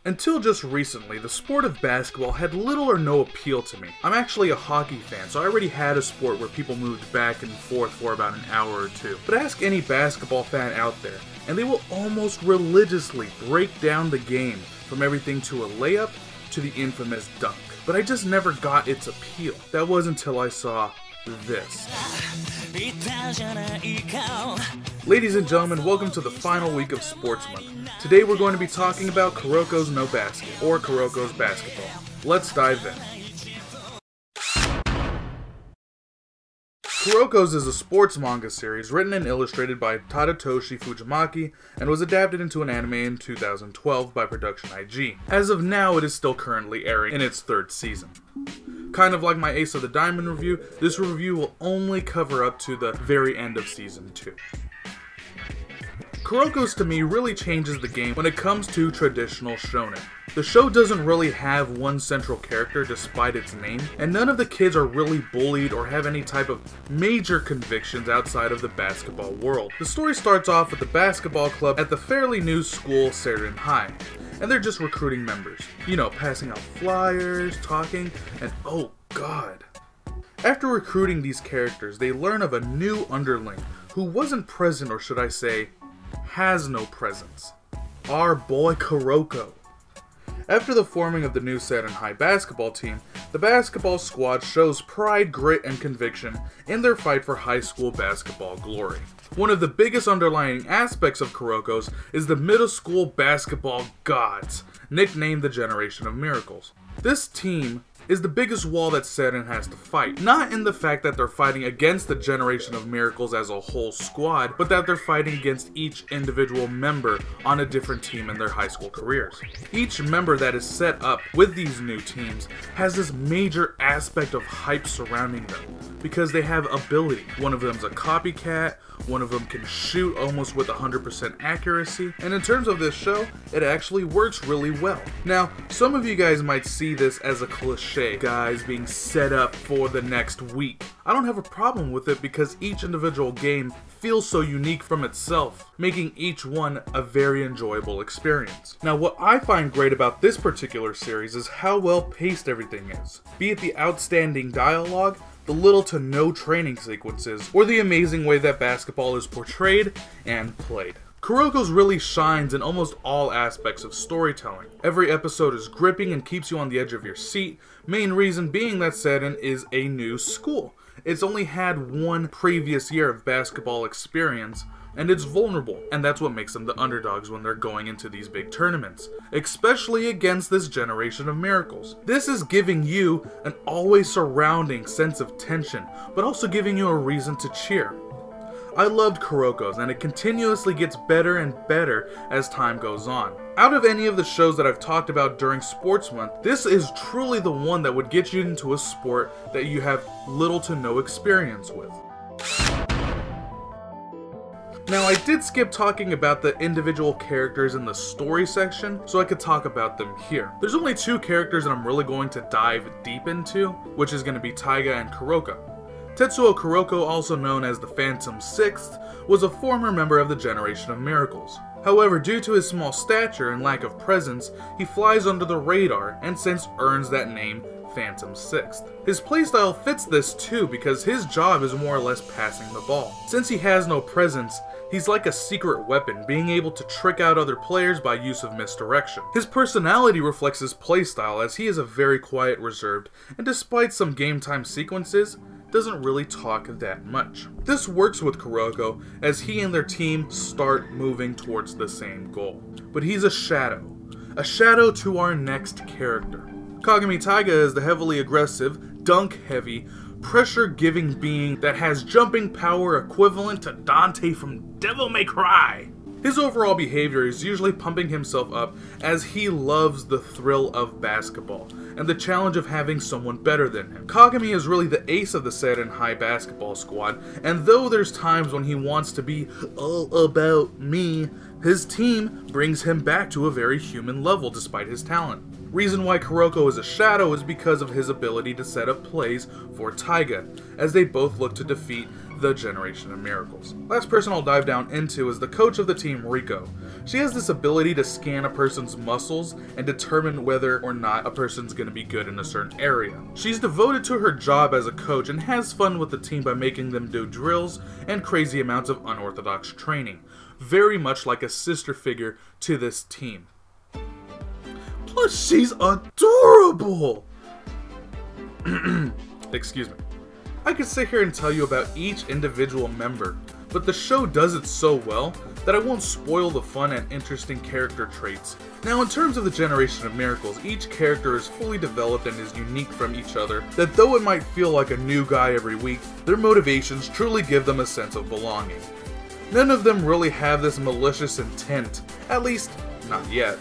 Until just recently, the sport of basketball had little or no appeal to me. I'm actually a hockey fan, so I already had a sport where people moved back and forth for about an hour or two. But ask any basketball fan out there, and they will almost religiously break down the game, from everything to a layup to the infamous dunk. But I just never got its appeal. That was until I saw this. Ladies and gentlemen, welcome to the final week of Sports Month. Today we're going to be talking about Kuroko's No Basket, or Kuroko's Basketball. Let's dive in. Kuroko's is a sports manga series written and illustrated by Tadatoshi Fujimaki and was adapted into an anime in 2012 by Production IG. As of now, it is still currently airing in its third season. Kind of like my Ace of the Diamond review, this review will only cover up to the very end of Season 2. Kuroko's to me really changes the game when it comes to traditional shonen. The show doesn't really have one central character despite its name, and none of the kids are really bullied or have any type of major convictions outside of the basketball world. The story starts off with the basketball club at the fairly new school Seirin High, and they're just recruiting members. You know, passing out flyers, talking, and oh god. After recruiting these characters, they learn of a new underling who wasn't present, or should I say, has no presence. Our boy Kuroko. After the forming of the new Seirin High basketball team, the basketball squad shows pride, grit, and conviction in their fight for high school basketball glory. One of the biggest underlying aspects of Kuroko's is the middle school basketball gods, nicknamed the Generation of Miracles. This team is the biggest wall that Seirin has to fight. Not in the fact that they're fighting against the Generation of Miracles as a whole squad, but that they're fighting against each individual member on a different team in their high school careers. Each member that is set up with these new teams has this major aspect of hype surrounding them, because they have ability. One of them's a copycat, one of them can shoot almost with 100% accuracy, and in terms of this show, it actually works really well. Now, some of you guys might see this as a cliche, guys being set up for the next week. I don't have a problem with it because each individual game feels so unique from itself, making each one a very enjoyable experience. Now, what I find great about this particular series is how well paced everything is. Be it the outstanding dialogue, the little to no training sequences, or the amazing way that basketball is portrayed and played. Kuroko's really shines in almost all aspects of storytelling. Every episode is gripping and keeps you on the edge of your seat, main reason being that Seirin is a new school. It's only had one previous year of basketball experience, and it's vulnerable, and that's what makes them the underdogs when they're going into these big tournaments, especially against this Generation of Miracles. This is giving you an always surrounding sense of tension, but also giving you a reason to cheer. I loved Kuroko's, and it continuously gets better and better as time goes on. Out of any of the shows that I've talked about during Sports Month, this is truly the one that would get you into a sport that you have little to no experience with. Now, I did skip talking about the individual characters in the story section, so I could talk about them here. There's only two characters that I'm really going to dive deep into, which is going to be Taiga and Kuroko. Tetsuo Kuroko, also known as the Phantom Sixth, was a former member of the Generation of Miracles. However, due to his small stature and lack of presence, he flies under the radar and since earns that name Phantom Sixth. His playstyle fits this too because his job is more or less passing the ball. Since he has no presence, he's like a secret weapon, being able to trick out other players by use of misdirection. His personality reflects his playstyle as he is a very quiet, reserved, and despite some game time sequences, doesn't really talk that much. This works with Kuroko as he and their team start moving towards the same goal. But he's a shadow to our next character. Kagami Taiga is the heavily aggressive, dunk-heavy, pressure-giving being that has jumping power equivalent to Dante from Devil May Cry. His overall behavior is usually pumping himself up as he loves the thrill of basketball and the challenge of having someone better than him. Kagami is really the ace of the Seirin High basketball squad, and though there's times when he wants to be all about me, his team brings him back to a very human level despite his talent. Reason why Kuroko is a shadow is because of his ability to set up plays for Taiga, as they both look to defeat the Generation of Miracles. Last person I'll dive down into is the coach of the team, Riko. She has this ability to scan a person's muscles and determine whether or not a person's going to be good in a certain area. She's devoted to her job as a coach and has fun with the team by making them do drills and crazy amounts of unorthodox training, very much like a sister figure to this team. Plus, she's adorable! Excuse me. I could sit here and tell you about each individual member, but the show does it so well that I won't spoil the fun and interesting character traits. Now, in terms of the Generation of Miracles, each character is fully developed and is unique from each other, that though it might feel like a new guy every week, their motivations truly give them a sense of belonging. None of them really have this malicious intent, at least, not yet.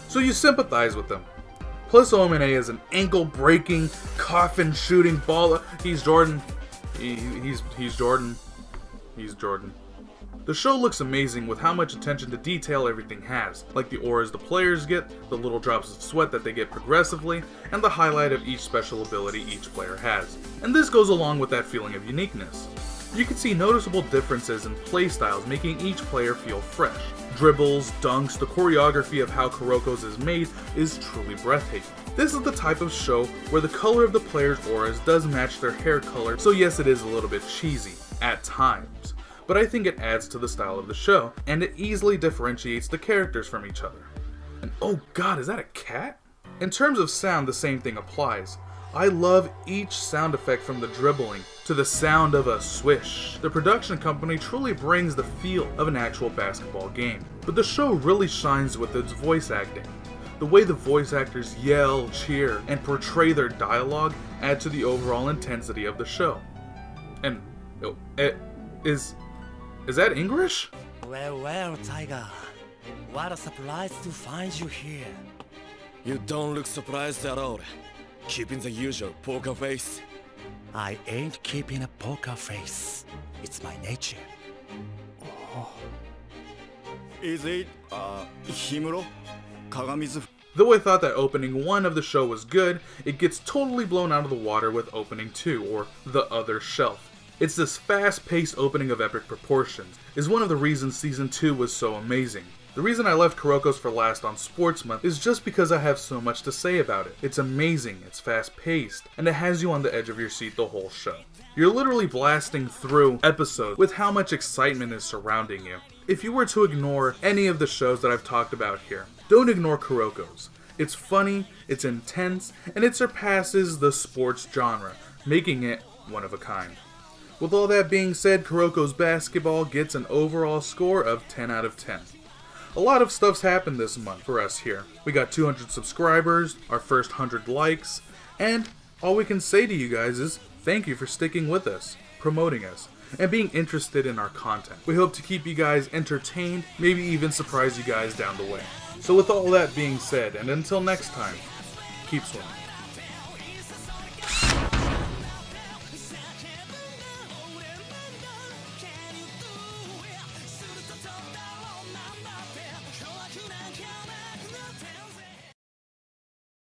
So you sympathize with them. Plus, Omine is an ankle-breaking, coffin-shooting baller. He's Jordan. He's Jordan. He's Jordan. The show looks amazing with how much attention to detail everything has, like the auras the players get, the little drops of sweat that they get progressively, and the highlight of each special ability each player has. And this goes along with that feeling of uniqueness. You can see noticeable differences in playstyles, making each player feel fresh. Dribbles, dunks, the choreography of how Kuroko's is made is truly breathtaking. This is the type of show where the color of the players' auras does match their hair color, so yes, it is a little bit cheesy, at times. But I think it adds to the style of the show, and it easily differentiates the characters from each other. And oh god, is that a cat? In terms of sound, the same thing applies. I love each sound effect, from the dribbling to the sound of a swish. The production company truly brings the feel of an actual basketball game. But the show really shines with its voice acting. The way the voice actors yell, cheer, and portray their dialogue add to the overall intensity of the show. And, is that English? Well, Tiger. What a surprise to find you here. You don't look surprised at all. Keeping the usual poker face. I ain't keeping a poker face. It's my nature. Oh. Is it, Himuro? Kagamizu? Though I thought that opening 1 of the show was good, it gets totally blown out of the water with opening 2, or The Other Shelf. It's this fast-paced opening of epic proportions, is one of the reasons Season 2 was so amazing. The reason I left Kuroko's for last on Sports Month is just because I have so much to say about it. It's amazing, it's fast-paced, and it has you on the edge of your seat the whole show. You're literally blasting through episodes with how much excitement is surrounding you. If you were to ignore any of the shows that I've talked about here, don't ignore Kuroko's. It's funny, it's intense, and it surpasses the sports genre, making it one of a kind. With all that being said, Kuroko's Basketball gets an overall score of 10 out of 10. A lot of stuff's happened this month for us here. We got 200 subscribers, our first 100 likes, and all we can say to you guys is thank you for sticking with us, promoting us, and being interested in our content. We hope to keep you guys entertained, maybe even surprise you guys down the way. So with all that being said, and until next time, keep swimming.